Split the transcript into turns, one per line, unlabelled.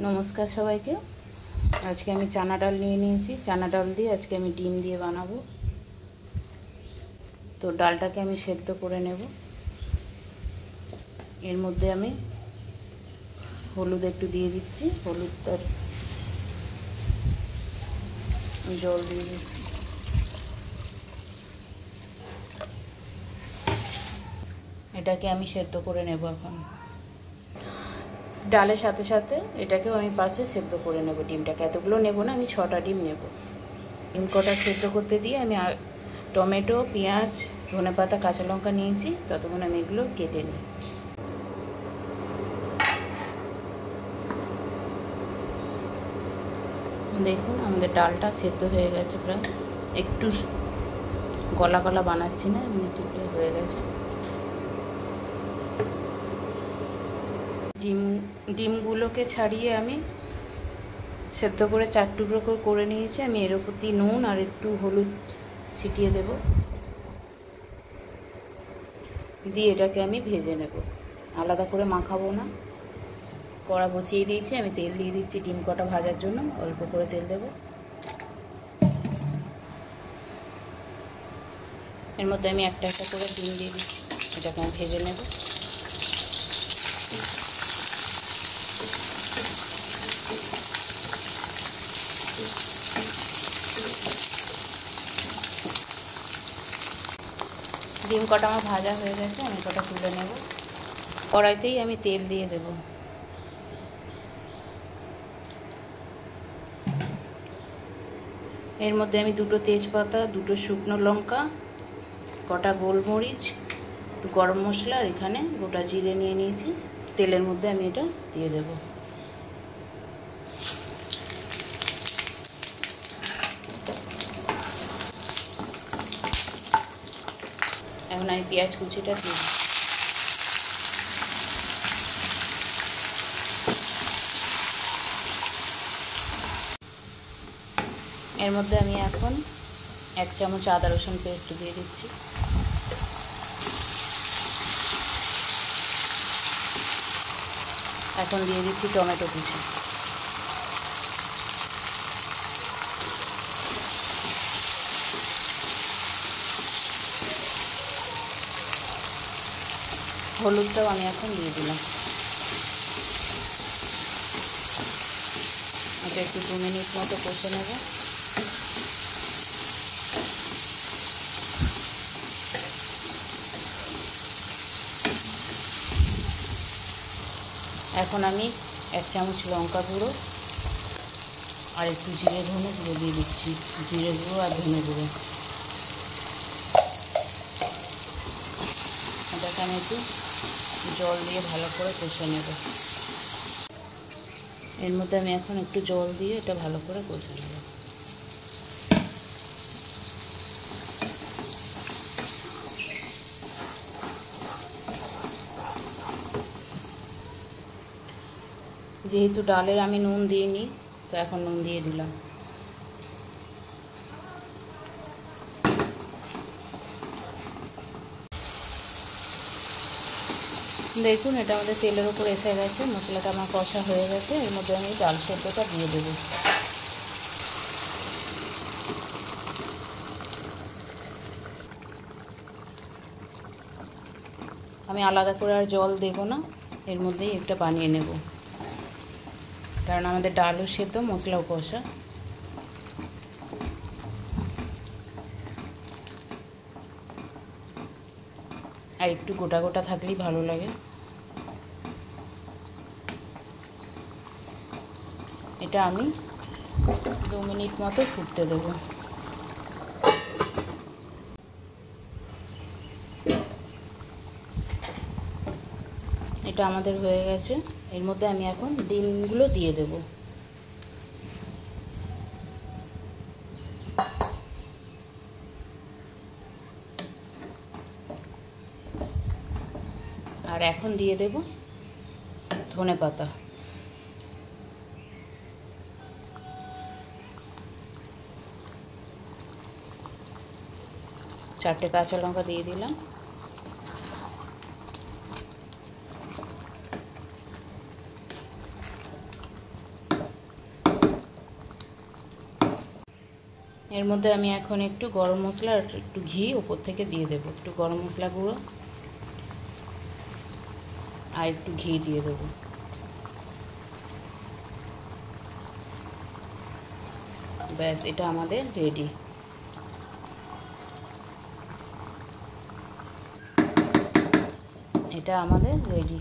নমস্কার সবাইকে। আজকে আমি চানা ডাল নিয়ে নিয়েছি। চানা ডাল দিয়ে আজকে আমি ডিম দিয়ে বানাবো। তো ডালটাকে আমি সেদ্ধ করে নেব। এর মধ্যে আমি হলুদ একটু দিয়ে দিচ্ছি, হলুদ আর জল দিয়ে দিচ্ছি। এটাকে আমি সেদ্ধ করে নেব। এখন ডালের সাথে সাথে এটাকেও আমি পাশে সেদ্ধ করে নেব। ডিমটাকে এতগুলো নেব না, আমি 6টা ডিম নেব। ডিম কটা সেদ্ধ করতে দিয়ে আমি টমেটো, পেঁয়াজ, ধনেপাতা, কাঁচা লঙ্কা নিয়েছি। ততক্ষণ আমি এগুলো কেটে নিই। দেখুন আমাদের ডালটা সেদ্ধ হয়ে গেছে, প্রায় একটু গলা গলা বানাচ্ছি না, এমনি হয়ে গেছে। ডিমগুলোকে ছাড়িয়ে আমি সেদ্ধ করে 4 টুকরো করে নিয়েছি। আমি এর উপর দিয়ে নুন আর একটু হলুদ ছিটিয়ে দেব, দিয়ে এটাকে আমি ভেজে নেব। আলাদা করে মাখাবো না। কড়া বসিয়ে দিয়েছি, আমি তেল দিয়ে দিচ্ছি ডিম কটা ভাজার জন্য। অল্প করে তেল দেব। এর মধ্যে আমি একটা একটা করে ডিম দিয়ে দিচ্ছি। এটাকে আমি ভেজে নেব। ডিম কটা আমার ভাজা হয়ে গেছে, আমি কটা তুলে নেব। কড়াইতেই আমি তেল দিয়ে দেব। এর মধ্যে আমি 2টো তেজপাতা, 2টো শুকনো লঙ্কা, কটা গোলমরিচ, একটু গরম মশলা আর এখানে গোটা জিরে নিয়ে নিয়েছি। তেলের মধ্যে আমি এটা দিয়ে দেব। এখন আমি পেঁয়াজ কুচিটা দিই। এর মধ্যে আমি এখন 1 চামচ আদা রসুন পেস্ট দিয়ে দিচ্ছি। এখন দিয়ে দিচ্ছি টমেটো কুচি। হলুদটাও আমি এখন দিয়ে দিলাম। এটা একটু 2 মিনিট মতো কষে নেব। এখন আমি 1 চামচ লঙ্কা গুঁড়ো আর একটু জিরে ধনে গুঁড়ো দিয়ে দিচ্ছি। জিরে গুঁড়ো আর ধনে গুঁড়ো। এটাকে আমি একটু জল দিয়ে ভালো করে কষে নেব। এর মধ্যে আমি এখন একটু জল দিয়ে এটা ভালো করে কষে নেব। যেহেতু ডালের আমি নুন দিইনি, তো এখন নুন দিয়ে দিলাম। দেখুন এটা আমাদের তেলের উপর এসে গেছে। মশলাটা আমার কষা হয়ে গেছে। এর মধ্যে আমি ডাল সেদ্ধটা দিয়ে দেবো। আমি আলাদা করে আর জল দেব না, এর মধ্যেই একটা বানিয়ে নেব, কারণ আমাদের ডালও সেদ্ধ, মশলাও কষা। আর একটু গোটা গোটা থাকলেই ভালো লাগে। এটা আমি 2 মিনিট মতো ফুটতে দেব। এটা আমাদের হয়ে গেছে। এর মধ্যে আমি এখন ডিমগুলো দিয়ে দেব। আর এখন দিয়ে দেব ধনেপাতা। চারটে কাঁচা লঙ্কা দিয়ে দিলাম। এর মধ্যে আমি এখন একটু গরম মশলা আর একটু ঘি উপর থেকে দিয়ে দেবো। একটু গরম মশলা গুঁড়ো আর একটু ঘি দিয়ে দেবো। ব্যাস, এটা আমাদের রেডি। এটা আমাদের রেডি।